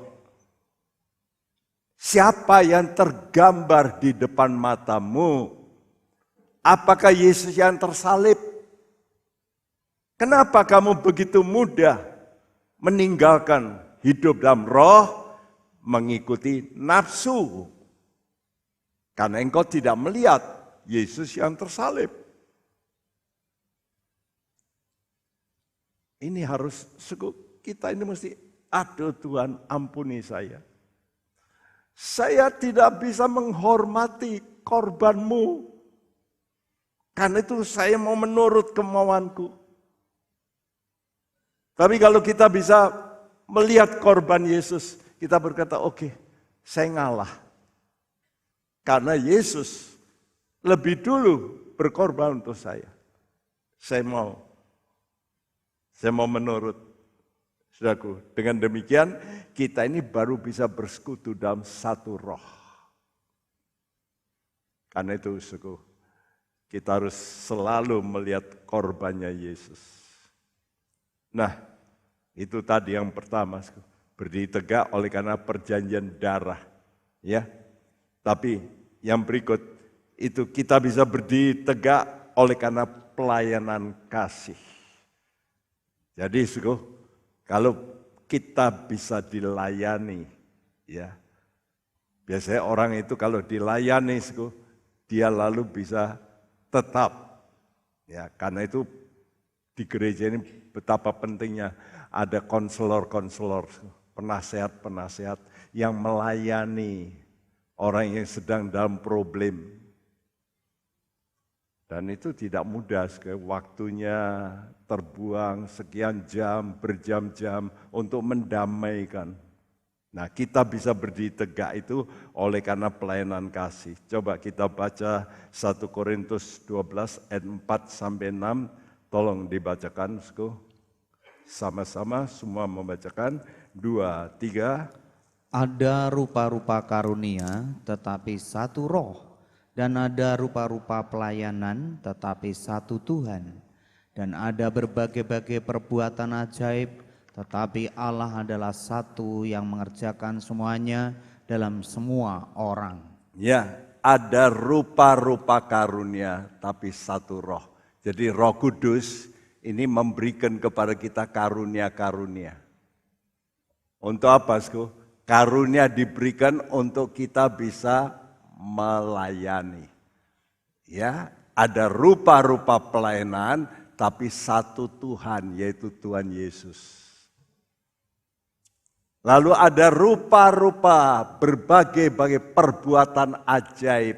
siapa yang tergambar di depan matamu? Apakah Yesus yang tersalib? Kenapa kamu begitu mudah meninggalkan hidup dalam roh, mengikuti nafsu? Karena engkau tidak melihat Yesus yang tersalib. Ini harus, kita ini mesti, aduh Tuhan ampuni saya. Saya tidak bisa menghormati korbanmu. Karena itu saya mau menurut kemauanku. Tapi kalau kita bisa melihat korban Yesus, kita berkata, oke, saya ngalah. Karena Yesus lebih dulu berkorban untuk saya. Saya mau menurut. Saudaraku, dengan demikian kita ini baru bisa bersekutu dalam satu roh. Karena itu, kita harus selalu melihat korbannya Yesus. Nah, itu tadi yang pertama, berdiri tegak oleh karena perjanjian darah. Ya, tapi yang berikut itu kita bisa berdiri tegak oleh karena pelayanan kasih. Jadi, kalau kita bisa dilayani, ya, biasanya orang itu kalau dilayani, dia lalu bisa tetap, ya, karena itu di gereja ini betapa pentingnya ada konselor-konselor, penasehat-penasehat yang melayani orang yang sedang dalam problem. Dan itu tidak mudah, waktunya terbuang sekian jam, berjam-jam untuk mendamaikan. Nah, kita bisa berdiri tegak itu oleh karena pelayanan kasih. Coba kita baca 1 Korintus 12 ayat 4-6, tolong dibacakan, sama-sama semua membacakan, 2, 3. Ada rupa-rupa karunia, tetapi satu roh. Dan ada rupa-rupa pelayanan, tetapi satu Tuhan. Dan ada berbagai-bagai perbuatan ajaib, tetapi Allah adalah satu yang mengerjakan semuanya dalam semua orang. Ya, ada rupa-rupa karunia, tapi satu roh. Jadi Roh Kudus ini memberikan kepada kita karunia-karunia. Untuk apa, Sku? Karunia diberikan untuk kita bisa melayani. Ya, ada rupa-rupa pelayanan, tapi satu Tuhan, yaitu Tuhan Yesus. Lalu ada rupa-rupa berbagai-bagai perbuatan ajaib,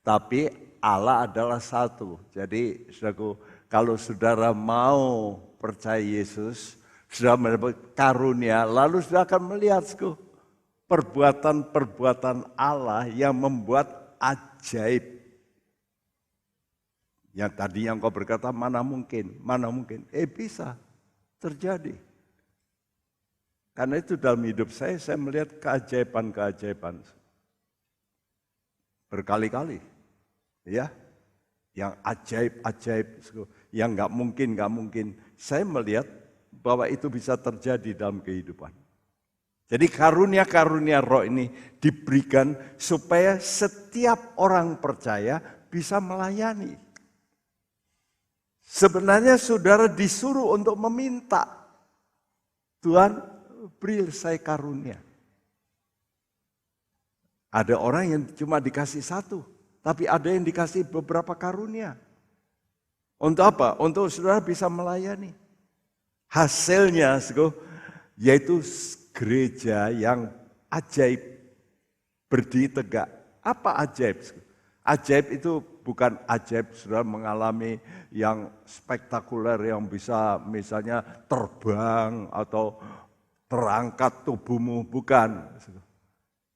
tapi Allah adalah satu. Jadi, saudaraku, kalau saudara mau percaya Yesus, sudah mendapat karunia, lalu sudah akan melihat, perbuatan-perbuatan Allah yang membuat ajaib. Yang tadi yang kau berkata, mana mungkin. Bisa terjadi. Karena itu dalam hidup saya melihat keajaiban-keajaiban. Berkali-kali. Ya, yang ajaib-ajaib, yang nggak mungkin. Saya melihat bahwa itu bisa terjadi dalam kehidupan. Jadi karunia-karunia roh ini diberikan supaya setiap orang percaya bisa melayani. Sebenarnya saudara disuruh untuk meminta, Tuhan beri saya karunia. Ada orang yang cuma dikasih satu, tapi ada yang dikasih beberapa karunia. Untuk apa? Untuk saudara bisa melayani. Hasilnya yaitu gereja yang ajaib, berdiri tegak. Apa ajaib? Ajaib itu bukan ajaib saudara mengalami yang spektakuler yang bisa misalnya terbang atau terangkat tubuhmu, bukan.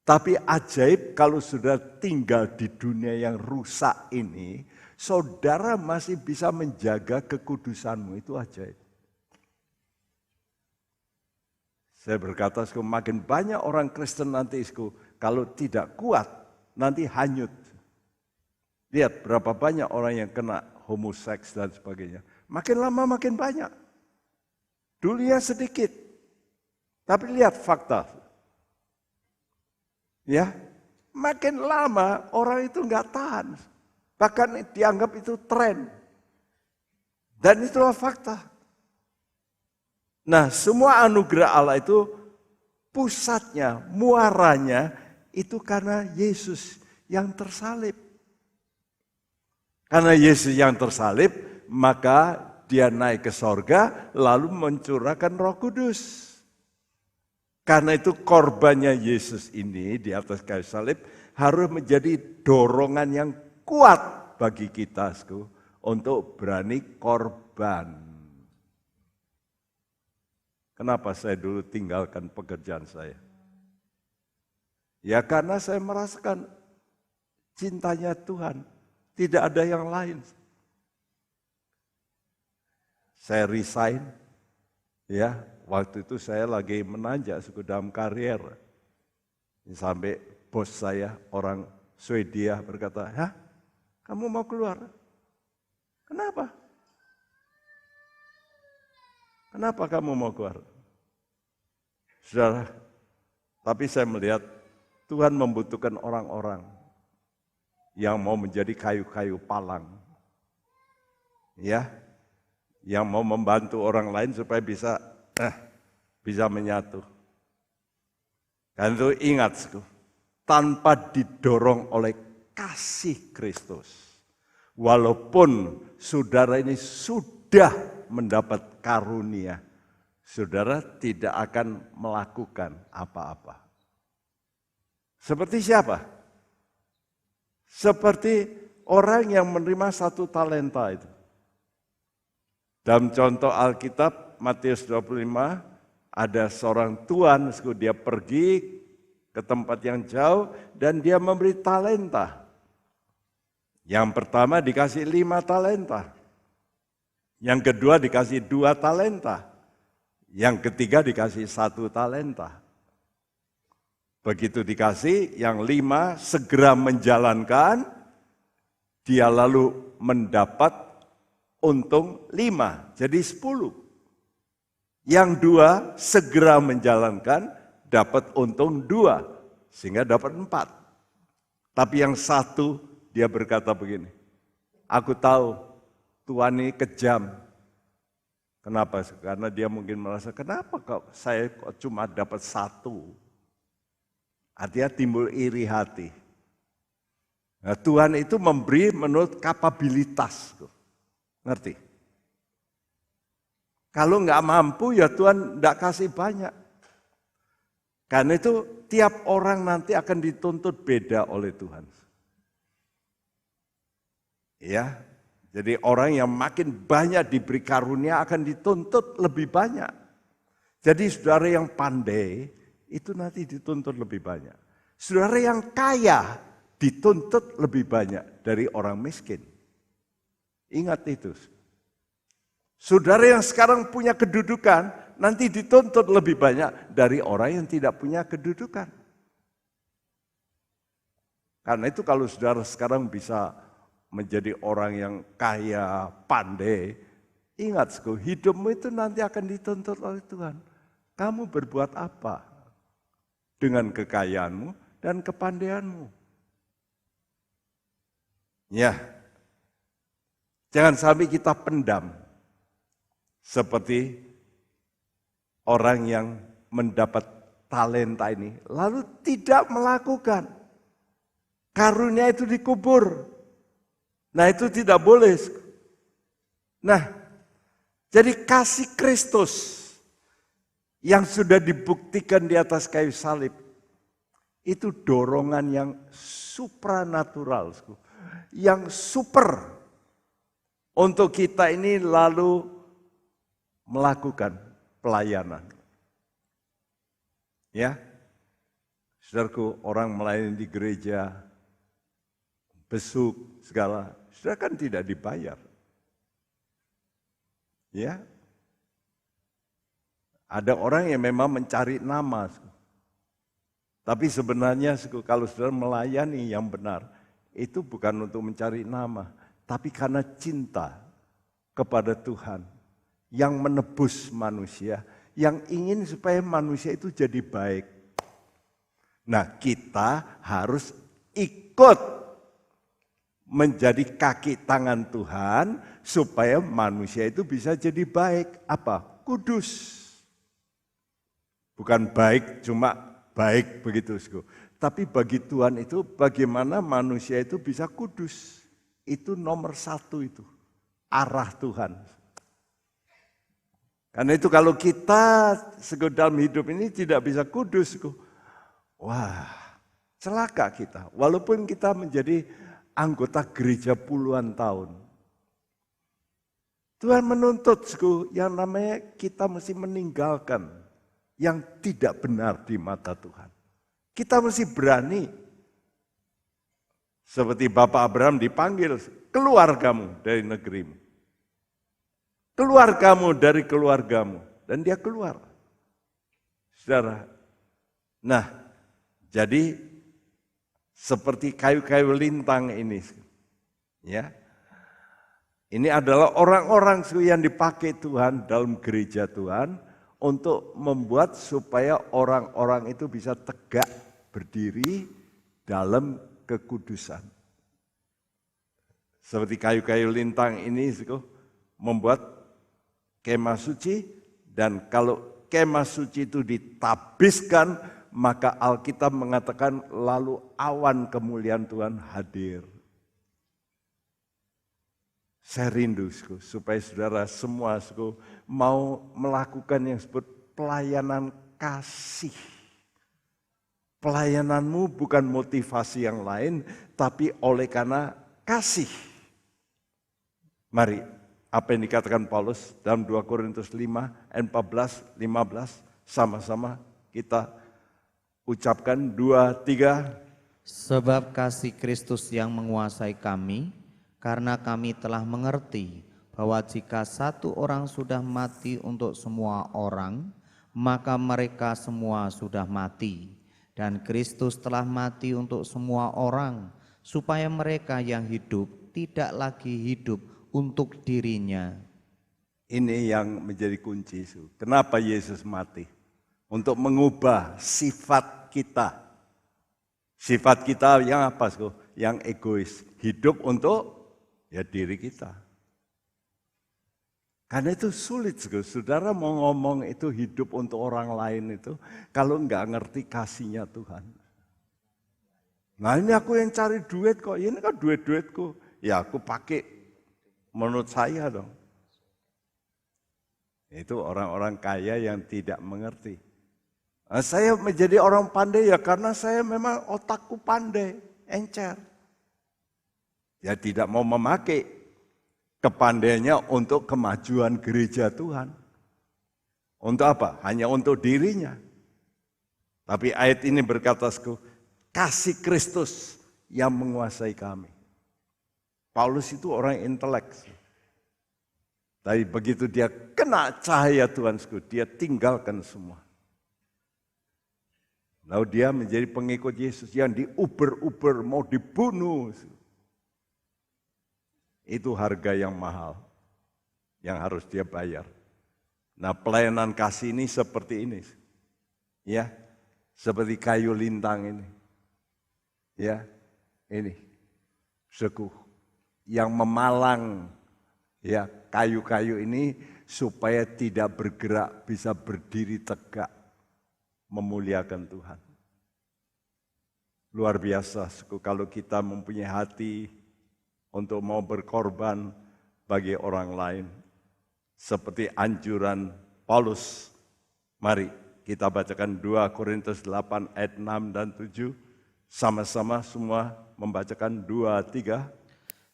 Tapi ajaib kalau sudah tinggal di dunia yang rusak ini, saudara masih bisa menjaga kekudusanmu, itu ajaib. Saya berkata, makin banyak orang Kristen nanti, kalau tidak kuat, nanti hanyut. Lihat berapa banyak orang yang kena homoseks dan sebagainya. Makin lama makin banyak. Dulunya sedikit. Tapi lihat fakta. Ya, makin lama orang itu nggak tahan. Bahkan dianggap itu tren. Dan itulah fakta. Nah, semua anugerah Allah itu pusatnya, muaranya itu karena Yesus yang tersalib. Karena Yesus yang tersalib, maka dia naik ke sorga lalu mencurahkan Roh Kudus. Karena itu korbannya Yesus ini di atas kayu salib harus menjadi dorongan yang kuat bagi kita untuk berani korban. Kenapa saya dulu tinggalkan pekerjaan saya? Ya karena saya merasakan cintanya Tuhan, tidak ada yang lain. Saya resign, ya waktu itu saya lagi menanjak dalam karier. Sampai bos saya orang Swedia berkata, "Hah, kamu mau keluar? Kenapa? Kenapa kamu mau keluar?" Saudara, tapi saya melihat Tuhan membutuhkan orang-orang yang mau menjadi kayu-kayu palang. Ya, yang mau membantu orang lain supaya bisa menyatu. Dan itu ingat, tanpa didorong oleh kasih Kristus. Walaupun saudara ini sudah mendapat karunia, saudara tidak akan melakukan apa-apa. Seperti siapa? Seperti orang yang menerima 1 talenta itu. Dalam contoh Alkitab, Matius 25, ada seorang tuan, dia pergi ke tempat yang jauh dan dia memberi talenta. Yang pertama dikasih 5 talenta. Yang kedua dikasih 2 talenta. Yang ketiga dikasih 1 talenta. Begitu dikasih, yang 5 segera menjalankan, dia lalu mendapat untung 5, jadi 10. Yang 2 segera menjalankan, dapat untung 2, sehingga dapat 4. Tapi yang 1 dia berkata begini, aku tahu Tuhan ini kejam. Kenapa? Karena dia mungkin merasa, kenapa saya kok cuma dapat 1? Artinya timbul iri hati. Nah, Tuhan itu memberi menurut kapabilitas. Ngerti? Kalau nggak mampu ya Tuhan nggak kasih banyak. Karena itu tiap orang nanti akan dituntut beda oleh Tuhan. Ya, jadi orang yang makin banyak diberi karunia akan dituntut lebih banyak. Jadi saudara yang pandai itu nanti dituntut lebih banyak. Saudara yang kaya dituntut lebih banyak dari orang miskin. Ingat itu. Saudara yang sekarang punya kedudukan, nanti dituntut lebih banyak dari orang yang tidak punya kedudukan. Karena itu kalau saudara sekarang bisa menjadi orang yang kaya, pandai, ingat, hidupmu itu nanti akan dituntut oleh Tuhan. Kamu berbuat apa dengan kekayaanmu dan kepandaianmu? Ya. Jangan sampai kita pendam seperti orang yang mendapat talenta ini lalu tidak melakukan. Karunia itu dikubur. Nah, itu tidak boleh. Nah, jadi kasih Kristus yang sudah dibuktikan di atas kayu salib itu dorongan yang supranatural, yang super. Untuk kita ini lalu melakukan pelayanan. Ya, saudaraku, orang melayani di gereja, besuk, segala, saudara kan tidak dibayar. Ya, ada orang yang memang mencari nama. Tapi sebenarnya kalau saudara melayani yang benar, itu bukan untuk mencari nama. Tapi karena cinta kepada Tuhan yang menebus manusia, yang ingin supaya manusia itu jadi baik. Nah, kita harus ikut menjadi kaki tangan Tuhan supaya manusia itu bisa jadi baik. Apa? Kudus. Bukan baik cuma baik begitu. Tapi bagi Tuhan itu bagaimana manusia itu bisa kudus. Itu nomor 1 itu, arah Tuhan. Karena itu kalau kita dalam hidup ini tidak bisa kudus, wah celaka kita. Walaupun kita menjadi anggota gereja puluhan tahun. Tuhan menuntut yang namanya kita mesti meninggalkan yang tidak benar di mata Tuhan. Kita mesti berani. Seperti Bapak Abraham dipanggil, keluar kamu dari negerimu. Keluar kamu dari keluargamu. Dan dia keluar. Saudara. Nah, jadi seperti kayu-kayu lintang ini. Ya. Ini adalah orang-orang yang dipakai Tuhan dalam gereja Tuhan untuk membuat supaya orang-orang itu bisa tegak berdiri dalam kekudusan. Seperti kayu-kayu lintang ini membuat kemah suci, dan kalau kemah suci itu ditabiskan, maka Alkitab mengatakan lalu awan kemuliaan Tuhan hadir. Saya rindu supaya saudara semua mau melakukan yang disebut pelayanan kasih. Pelayananmu bukan motivasi yang lain, tapi oleh karena kasih. Mari, apa yang dikatakan Paulus dalam 2 Korintus 5, ayat 14, 15, sama-sama kita ucapkan 2, 3. Sebab kasih Kristus yang menguasai kami, karena kami telah mengerti bahwa jika satu orang sudah mati untuk semua orang, maka mereka semua sudah mati. Dan Kristus telah mati untuk semua orang, supaya mereka yang hidup tidak lagi hidup untuk dirinya. Ini yang menjadi kunci. Kenapa Yesus mati? Untuk mengubah sifat kita. Sifat kita yang apa? Yang egois. Hidup untuk ya diri kita. Karena itu sulit, saudara mau ngomong itu hidup untuk orang lain itu, kalau nggak ngerti kasihnya Tuhan. Nah ini aku yang cari duit kok, ini kan duitku, ya aku pakai menurut saya dong. Itu orang-orang kaya yang tidak mengerti. Nah, saya menjadi orang pandai ya karena saya memang otakku pandai, encer. Ya tidak mau memakai kepandaiannya untuk kemajuan gereja Tuhan. Untuk apa? Hanya untuk dirinya. Tapi ayat ini berkata, kasih Kristus yang menguasai kami. Paulus itu orang intelek. Tapi begitu dia kena cahaya Tuhan, dia tinggalkan semua. Lalu dia menjadi pengikut Yesus yang diuber-uber, mau dibunuh. Itu harga yang mahal yang harus dia bayar. Nah, pelayanan kasih ini seperti ini. Ya, seperti kayu lintang ini. Ya, ini. Sekuh yang memalang ya kayu-kayu ini supaya tidak bergerak, bisa berdiri tegak memuliakan Tuhan. Luar biasa kalau kita mempunyai hati untuk mau berkorban bagi orang lain. Seperti anjuran Paulus. Mari kita bacakan 2 Korintus 8 ayat 6 dan 7. Sama-sama semua membacakan 2, 3.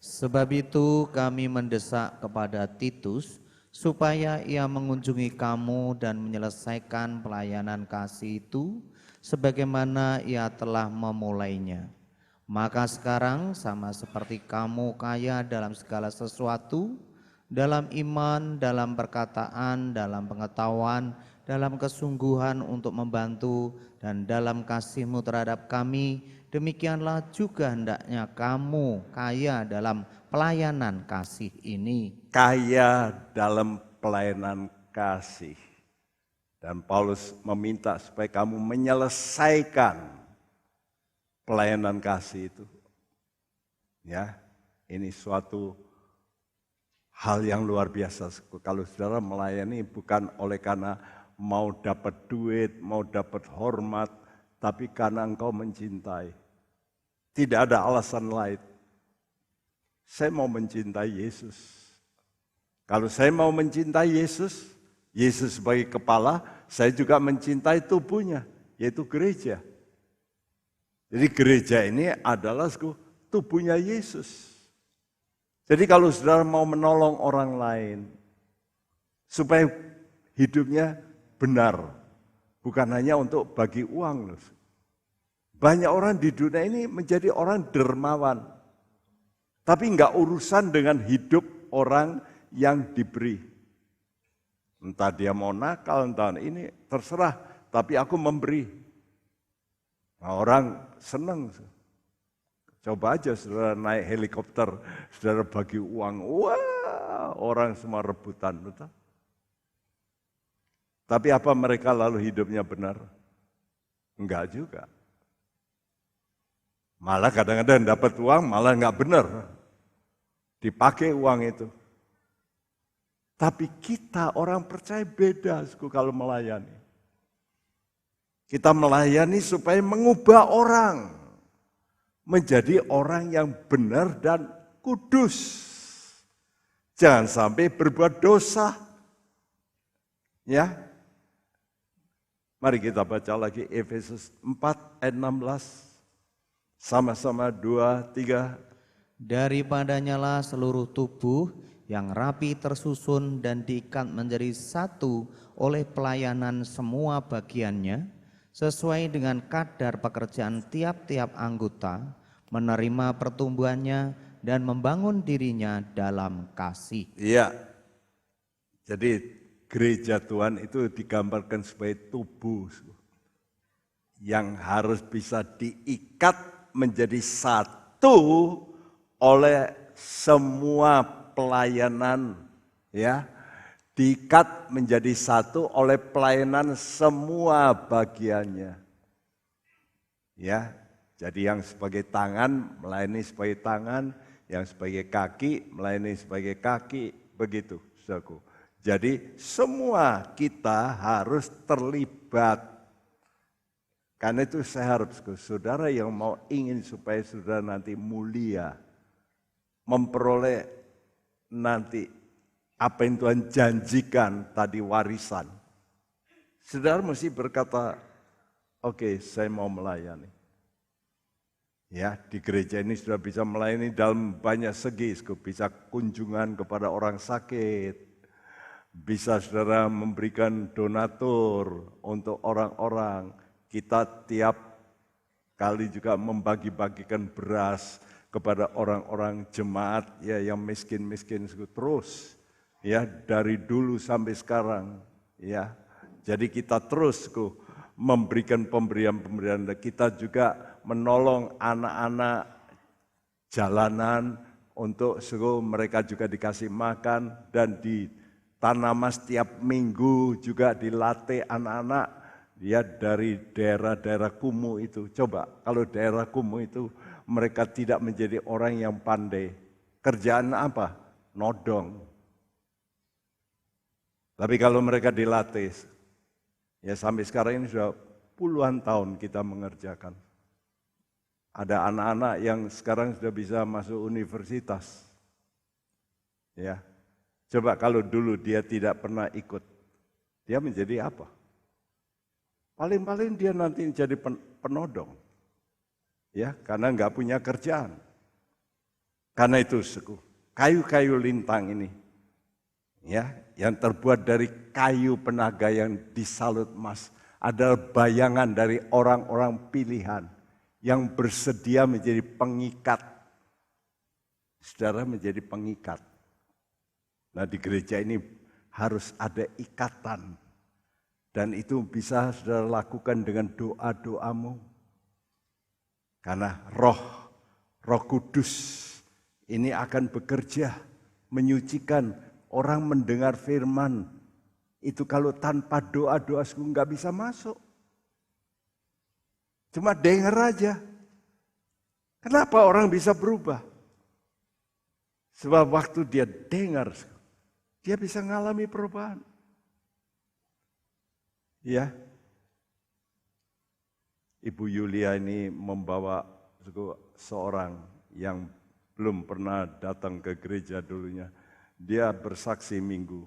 Sebab itu kami mendesak kepada Titus, supaya ia mengunjungi kamu dan menyelesaikan pelayanan kasih itu, sebagaimana ia telah memulainya. Maka sekarang sama seperti kamu kaya dalam segala sesuatu, dalam iman, dalam perkataan, dalam pengetahuan, dalam kesungguhan untuk membantu, dan dalam kasihmu terhadap kami, demikianlah juga hendaknya kamu kaya dalam pelayanan kasih ini. Kaya dalam pelayanan kasih. Dan Paulus meminta supaya kamu menyelesaikan pelayanan kasih itu. Ya, ini suatu hal yang luar biasa. Kalau saudara melayani bukan oleh karena mau dapat duit, mau dapat hormat, tapi karena engkau mencintai. Tidak ada alasan lain. Saya mau mencintai Yesus. Kalau saya mau mencintai Yesus, Yesus sebagai kepala, saya juga mencintai tubuhnya, yaitu gereja. Jadi gereja ini adalah tubuhnya Yesus. Jadi kalau saudara mau menolong orang lain, supaya hidupnya benar, bukan hanya untuk bagi uang. Banyak orang di dunia ini menjadi orang dermawan, tapi enggak urusan dengan hidup orang yang diberi. Entah dia mau nakal, entah ini terserah, tapi aku memberi. Nah, orang senang. Coba aja saudara naik helikopter, saudara bagi uang, wah orang semua rebutan. Betul? Tapi apa mereka lalu hidupnya benar? Enggak juga. Malah kadang-kadang dapat uang, malah enggak benar. Dipakai uang itu. Tapi kita orang percaya beda kalau melayani. Kita melayani supaya mengubah orang menjadi orang yang benar dan kudus. Jangan sampai berbuat dosa. Ya. Mari kita baca lagi Efesus 4 ayat 16. Sama-sama 2, 3. Daripadanya lah seluruh tubuh yang rapi tersusun dan diikat menjadi satu oleh pelayanan semua bagiannya, sesuai dengan kadar pekerjaan tiap-tiap anggota, menerima pertumbuhannya dan membangun dirinya dalam kasih. Iya, jadi gereja Tuhan itu digambarkan sebagai tubuh yang harus bisa diikat menjadi satu oleh semua pelayanan, ya, diikat menjadi satu oleh pelayanan semua bagiannya, ya. Jadi yang sebagai tangan melayani sebagai tangan, yang sebagai kaki melayani sebagai kaki, begitu, saudaraku. Jadi semua kita harus terlibat. Karena itu saya harap saudara yang mau ingin supaya saudara nanti mulia, memperoleh nanti apa yang Tuhan janjikan tadi warisan. Saudara mesti berkata, oke, saya mau melayani. Ya, di gereja ini sudah bisa melayani dalam banyak segi, bisa kunjungan kepada orang sakit, bisa saudara memberikan donatur untuk orang-orang. Kita tiap kali juga membagi-bagikan beras kepada orang-orang jemaat ya yang miskin-miskin terus ya dari dulu sampai sekarang ya. Jadi kita terus memberikan pemberian-pemberian. Kita juga menolong anak-anak jalanan untuk mereka juga dikasih makan, dan di Tanaman setiap minggu juga dilatih anak-anak ya dari daerah-daerah kumuh itu. Coba kalau daerah kumuh itu mereka tidak menjadi orang yang pandai. Kerjaan apa? Nodong. Tapi kalau mereka dilatih, ya sampai sekarang ini sudah puluhan tahun kita mengerjakan. Ada anak-anak yang sekarang sudah bisa masuk universitas. Ya. Coba kalau dulu dia tidak pernah ikut, dia menjadi apa? Paling-paling dia nanti jadi penodong. Ya, karena enggak punya kerjaan. Karena itu kayu-kayu lintang ini, ya, yang terbuat dari kayu penaga yang disalut emas, adalah bayangan dari orang-orang pilihan yang bersedia menjadi pengikat. Saudara menjadi pengikat. Nah, di gereja ini harus ada ikatan. Dan itu bisa saudara lakukan dengan doa-doamu. Karena Roh Kudus ini akan bekerja menyucikan orang mendengar firman. Itu kalau tanpa doa-doa nggak bisa masuk. Cuma dengar aja. Kenapa orang bisa berubah? Sebab waktu dia dengar, dia bisa mengalami perubahan. Ya, Ibu Yulia ini membawa seorang yang belum pernah datang ke gereja dulunya. Dia bersaksi minggu.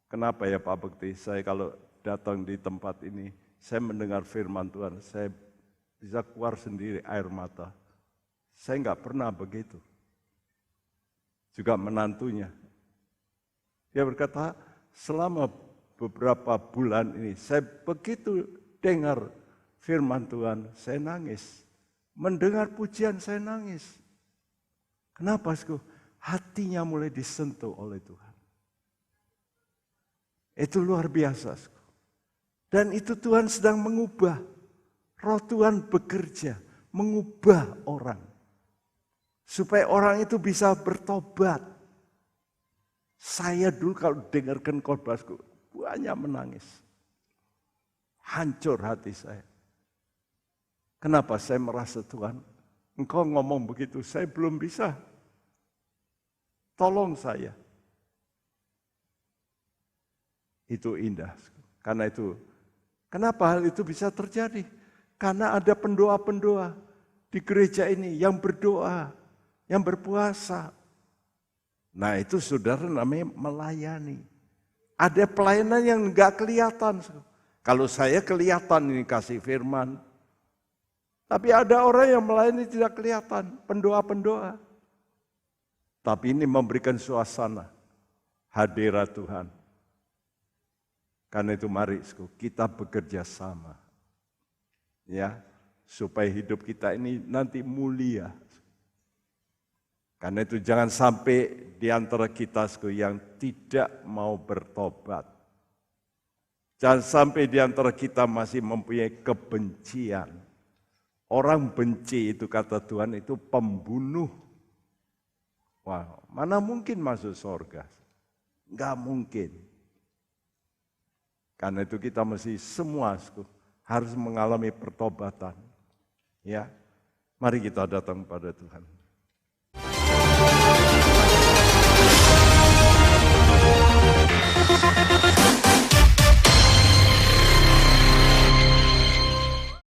Kenapa ya Pak Bekti? Saya kalau datang di tempat ini, saya mendengar firman Tuhan, saya bisa keluar sendiri air mata. Saya enggak pernah begitu. Juga menantunya. Dia berkata, selama beberapa bulan ini, saya begitu dengar firman Tuhan, saya nangis. Mendengar pujian, saya nangis. Kenapa? Hatinya mulai disentuh oleh Tuhan. Itu luar biasa. Dan itu Tuhan sedang mengubah. Roh Tuhan bekerja, mengubah orang. Supaya orang itu bisa bertobat. Saya dulu kalau dengarkan khotbahku, banyak menangis. Hancur hati saya. Kenapa saya merasa Tuhan, Engkau ngomong begitu, saya belum bisa. Tolong saya. Itu indah. Karena itu, kenapa hal itu bisa terjadi? Karena ada pendoa-pendoa di gereja ini yang berdoa, yang berpuasa. Nah itu saudara namanya melayani. Ada pelayanan yang enggak kelihatan. Kalau saya kelihatan ini kasih firman, tapi ada orang yang melayani tidak kelihatan, pendoa-pendoa. Tapi ini memberikan suasana hadirat Tuhan. Karena itu mari kita bekerja sama. Ya, supaya hidup kita ini nanti mulia. Karena itu jangan sampai di antara kita yang tidak mau bertobat. Jangan sampai di antara kita masih mempunyai kebencian. Orang benci itu kata Tuhan itu pembunuh. Wah, mana mungkin masuk surga? Enggak mungkin. Karena itu kita mesti semua harus mengalami pertobatan. Ya, mari kita datang pada Tuhan.